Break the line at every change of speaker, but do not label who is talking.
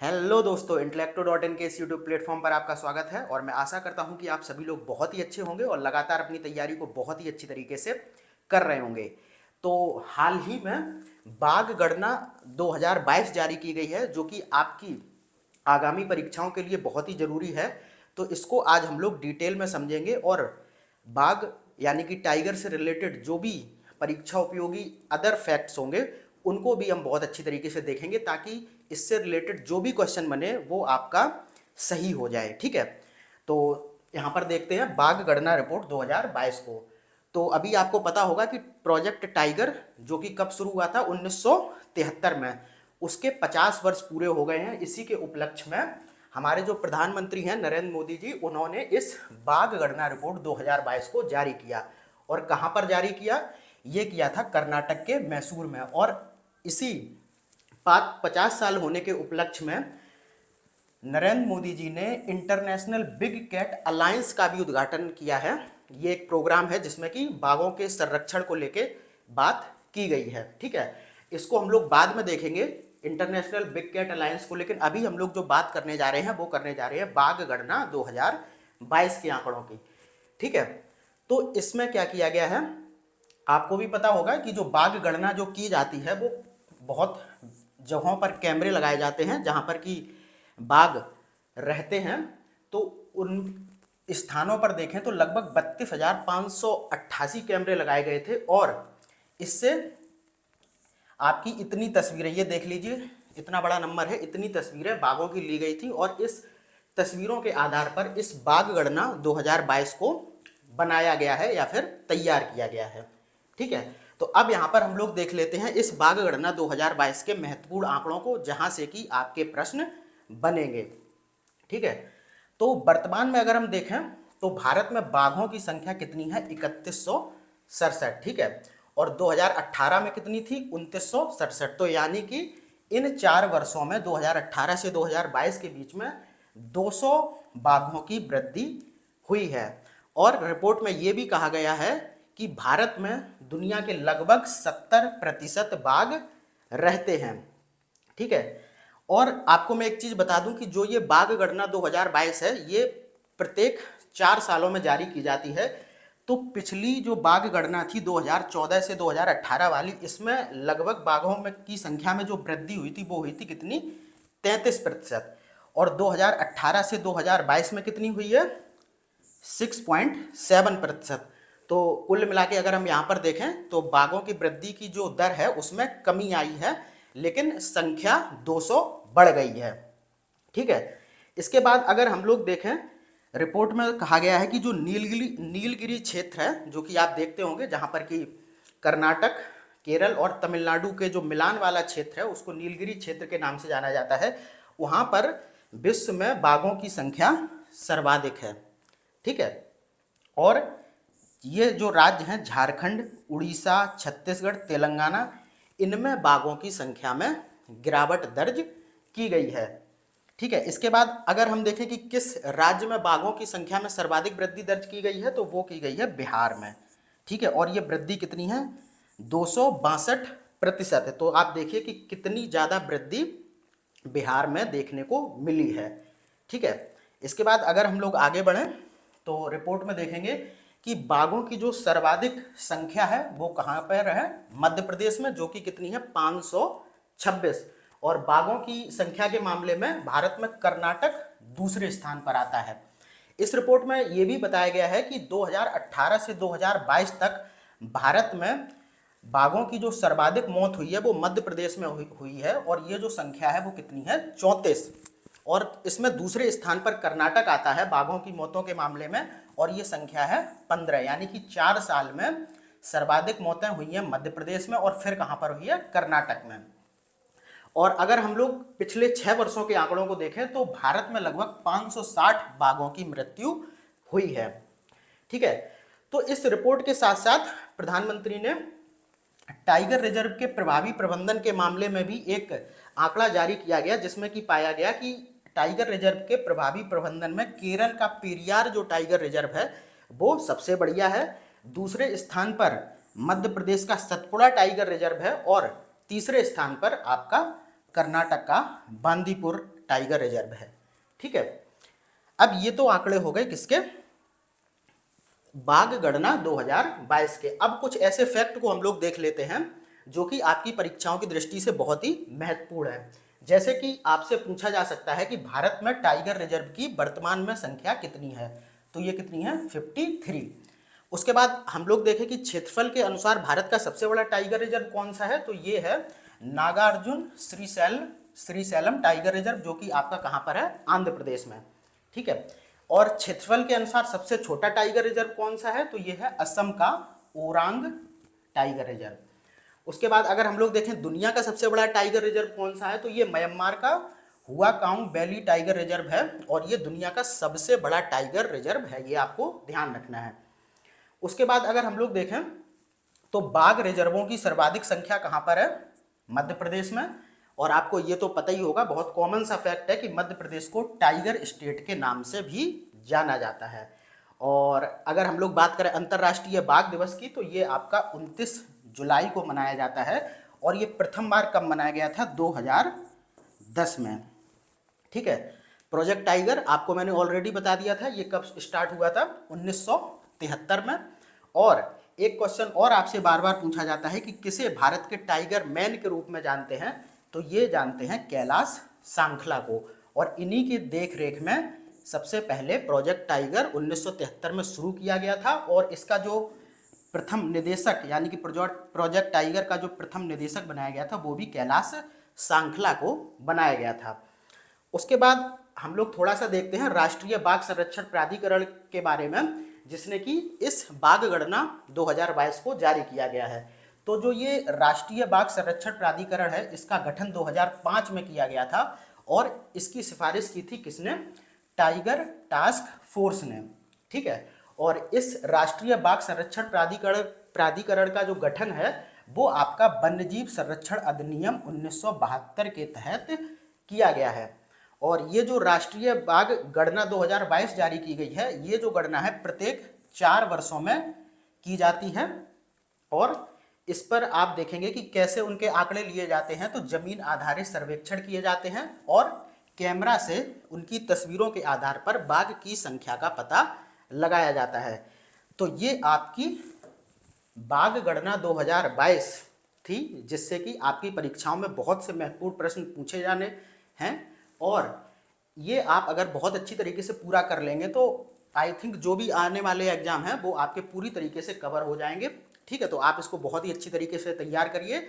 Hello दोस्तों, इंटेलेक्टो.इन के इस यूट्यूब प्लेटफॉर्म पर आपका स्वागत है और मैं आशा करता हूं कि आप सभी लोग बहुत ही अच्छे होंगे और लगातार अपनी तैयारी को बहुत ही अच्छी तरीके से कर रहे होंगे। तो हाल ही में बाघ गणना 2022 जारी की गई है, जो कि आपकी आगामी परीक्षाओं के लिए बहुत ही ज़रूरी है। तो इसको आज हम लोग डिटेल में समझेंगे और बाघ यानी कि टाइगर से रिलेटेड जो भी परीक्षा उपयोगी अदर फैक्ट्स होंगे उनको भी हम बहुत अच्छी तरीके से देखेंगे, ताकि इससे रिलेटेड जो भी क्वेश्चन बने वो आपका सही हो जाए। ठीक है, तो यहाँ पर देखते हैं बाघ गणना रिपोर्ट 2022 को। तो अभी आपको पता होगा कि प्रोजेक्ट टाइगर जो कि कब शुरू हुआ था, 1973 में, उसके 50 वर्ष पूरे हो गए हैं। इसी के उपलक्ष्य में हमारे जो प्रधानमंत्री हैं नरेंद्र मोदी जी, उन्होंने इस बाघ गणना रिपोर्ट 2022 को जारी किया। और कहाँ पर जारी किया? ये किया था कर्नाटक के मैसूर में। और इसी 50 साल होने के उपलक्ष्य में नरेंद्र मोदी जी ने इंटरनेशनल बिग कैट अलायंस का भी उद्घाटन किया है। ये एक प्रोग्राम है जिसमें कि बाघों के संरक्षण को लेके बात की गई है। ठीक है, इसको हम लोग बाद में देखेंगे इंटरनेशनल बिग कैट अलायंस को, लेकिन अभी हम लोग जो बात करने जा रहे हैं वो करने जा रहे हैं बाघ गणना 2022 के आंकड़ों की। ठीक है, तो इसमें क्या किया गया है, आपको भी पता होगा कि जो बाघ गणना जो की जाती है वो बहुत जगहों पर कैमरे लगाए जाते हैं जहां पर कि बाघ रहते हैं। तो उन स्थानों पर देखें तो लगभग 32,588 कैमरे लगाए गए थे। और इससे आपकी इतनी तस्वीरें, ये देख लीजिए, इतना बड़ा नंबर है, इतनी तस्वीरें बाघों की ली गई थी। और इस तस्वीरों के आधार पर इस बाघ गणना 2022 को बनाया गया है या फिर तैयार किया गया है। ठीक है, तो अब यहाँ पर हम लोग देख लेते हैं इस बाघ गणना 2022 के महत्वपूर्ण आंकड़ों को, जहां से कि आपके प्रश्न बनेंगे। ठीक है, तो वर्तमान में अगर हम देखें तो भारत में बाघों की संख्या कितनी है? 3167। ठीक है, और 2018 में कितनी थी? 2967। तो यानी कि इन 4 वर्षों में 2018 से 2022 के बीच में 200 बाघों की वृद्धि हुई है। और रिपोर्ट में यह भी कहा गया है कि भारत में दुनिया के लगभग 70% बाघ रहते हैं। ठीक है, और आपको मैं एक चीज बता दूं कि जो ये बाघ गणना 2022 है, ये प्रत्येक 4 सालों में जारी की जाती है। तो पिछली जो बाघ गणना थी 2014 से 2018 वाली, इसमें लगभग बाघों में की संख्या में जो वृद्धि हुई थी वो हुई थी कितनी? 33%। और 2018 से 2022 में कितनी हुई है? 6.7%। तो कुल मिला के अगर हम यहाँ पर देखें तो बाघों की वृद्धि की जो दर है उसमें कमी आई है, लेकिन संख्या 200 बढ़ गई है। ठीक है, इसके बाद अगर हम लोग देखें, रिपोर्ट में कहा गया है कि जो नीलगिरी क्षेत्र है, जो कि आप देखते होंगे जहां पर कि कर्नाटक, केरल और तमिलनाडु के जो मिलान वाला क्षेत्र है उसको नीलगिरी क्षेत्र के नाम से जाना जाता है। वहां पर विश्व में बाघों की संख्या सर्वाधिक है। ठीक है, और ये जो राज्य हैं झारखंड, उड़ीसा, छत्तीसगढ़, तेलंगाना, इनमें बाघों की संख्या में गिरावट दर्ज की गई है। ठीक है, इसके बाद अगर हम देखें कि किस राज्य में बाघों की संख्या में सर्वाधिक वृद्धि दर्ज की गई है, तो वो की गई है बिहार में। ठीक है, और ये वृद्धि कितनी है? 262% है। तो आप देखिए कि कितनी ज़्यादा वृद्धि बिहार में देखने को मिली है। ठीक है, इसके बाद अगर हम लोग आगे बढ़ें तो रिपोर्ट में देखेंगे कि बाघों की जो सर्वाधिक संख्या है वो कहाँ पर है? मध्य प्रदेश में, जो कि कितनी है? 526। और बाघों की संख्या के मामले में भारत में कर्नाटक दूसरे स्थान पर आता है। इस रिपोर्ट में ये भी बताया गया है कि 2018 से 2022 तक भारत में बाघों की जो सर्वाधिक मौत हुई है वो मध्य प्रदेश में हुई है। और ये जो संख्या है वो कितनी है? 34। और इसमें दूसरे स्थान पर कर्नाटक आता है बाघों की मौतों के मामले में, और ये संख्या है 15। यानी कि 4 साल में सर्वाधिक मौतें हुई हैं मध्य प्रदेश में, और फिर कहां पर हुई है? कर्नाटक में। और अगर हम लोग पिछले 6 वर्षों के आंकड़ों को देखें तो भारत में लगभग 560 बाघों की मृत्यु हुई है। ठीक है, तो इस रिपोर्ट के साथ साथ प्रधानमंत्री ने टाइगर रिजर्व के प्रभावी प्रबंधन के मामले में भी एक आंकड़ा जारी किया गया, जिसमें कि पाया गया कि टाइगर रिजर्व के प्रभावी प्रबंधन में केरल का पेरियार जो टाइगर रिजर्व है वो सबसे बढ़िया है। दूसरे स्थान पर मध्य प्रदेश का सतपुड़ा टाइगर रिजर्व है, और तीसरे स्थान पर आपका कर्नाटक का बांदीपुर टाइगर रिजर्व है। ठीक है, अब ये तो आंकड़े हो गए किसके, बाघ गणना 2022 के। अब कुछ ऐसे फैक्ट को हम लोग देख लेते हैं जो कि आपकी परीक्षाओं की दृष्टि से बहुत ही महत्वपूर्ण है। जैसे कि आपसे पूछा जा सकता है कि भारत में टाइगर रिजर्व की वर्तमान में संख्या कितनी है, तो ये कितनी है, 53। उसके बाद हम लोग देखें कि क्षेत्रफल के अनुसार भारत का सबसे बड़ा टाइगर रिजर्व कौन सा है, तो ये है नागार्जुन श्रीशैलम टाइगर रिजर्व, जो कि आपका कहाँ पर है, आंध्र प्रदेश में। ठीक है, और क्षेत्रफल के अनुसार सबसे छोटा टाइगर रिजर्व कौन सा है, तो ये है असम का ओरांग टाइगर रिजर्व। उसके बाद अगर हम लोग देखें दुनिया का सबसे बड़ा टाइगर रिजर्व कौन सा है, तो ये म्यांमार का हुआकांग वैली टाइगर रिजर्व है, और ये दुनिया का सबसे बड़ा टाइगर रिजर्व है, ये आपको ध्यान रखना है। उसके बाद अगर हम लोग देखें तो बाघ रिजर्वों की सर्वाधिक संख्या कहाँ पर है, मध्य प्रदेश में। और आपको ये तो पता ही होगा, बहुत कॉमन सा फैक्ट है कि मध्य प्रदेश को टाइगर स्टेट के नाम से भी जाना जाता है। और अगर हम लोग बात करें अंतर्राष्ट्रीय बाघ दिवस की, तो ये आपका 29 जुलाई को मनाया जाता है, और ये प्रथम बार कब मनाया गया था, 2010 में। ठीक है, प्रोजेक्ट टाइगर आपको मैंने ऑलरेडी बता दिया था, ये कब स्टार्ट हुआ था, 1973 में। और एक क्वेश्चन और आपसे बार बार पूछा जाता है कि किसे भारत के टाइगर मैन के रूप में जानते हैं, तो ये जानते हैं कैलाश सांखला को। और इन्हीं की देख रेख में सबसे पहले प्रोजेक्ट टाइगर 1973 में शुरू किया गया था, और इसका जो प्रथम निदेशक यानी कि प्रोजेक्ट टाइगर का जो प्रथम निदेशक बनाया गया था वो भी कैलाश सांखला को बनाया गया था। उसके बाद हम लोग थोड़ा सा देखते हैं राष्ट्रीय बाघ संरक्षण प्राधिकरण के बारे में, जिसने कि इस बाघ गणना 2022 को जारी किया गया है। तो जो ये राष्ट्रीय बाघ संरक्षण प्राधिकरण है, इसका गठन 2005 में किया गया था, और इसकी सिफारिश की थी किसने, टाइगर टास्क फोर्स ने। ठीक है, और इस राष्ट्रीय बाघ संरक्षण प्राधिकरण का जो गठन है वो आपका वन्यजीव संरक्षण अधिनियम 1972 के तहत किया गया है। और ये जो राष्ट्रीय बाघ गणना 2022 जारी की गई है, ये जो गणना है प्रत्येक 4 वर्षों में की जाती है, और इस पर आप देखेंगे कि कैसे उनके आंकड़े लिए जाते हैं। तो जमीन आधारित सर्वेक्षण किए जाते हैं, और कैमरा से उनकी तस्वीरों के आधार पर बाघ की संख्या का पता लगाया जाता है। तो ये आपकी बाघ गणना 2022 थी, जिससे कि आपकी परीक्षाओं में बहुत से महत्वपूर्ण प्रश्न पूछे जाने हैं, और ये आप अगर बहुत अच्छी तरीके से पूरा कर लेंगे तो आई थिंक जो भी आने वाले एग्जाम हैं वो आपके पूरी तरीके से कवर हो जाएंगे। ठीक है, तो आप इसको बहुत ही अच्छी तरीके से तैयार करिए,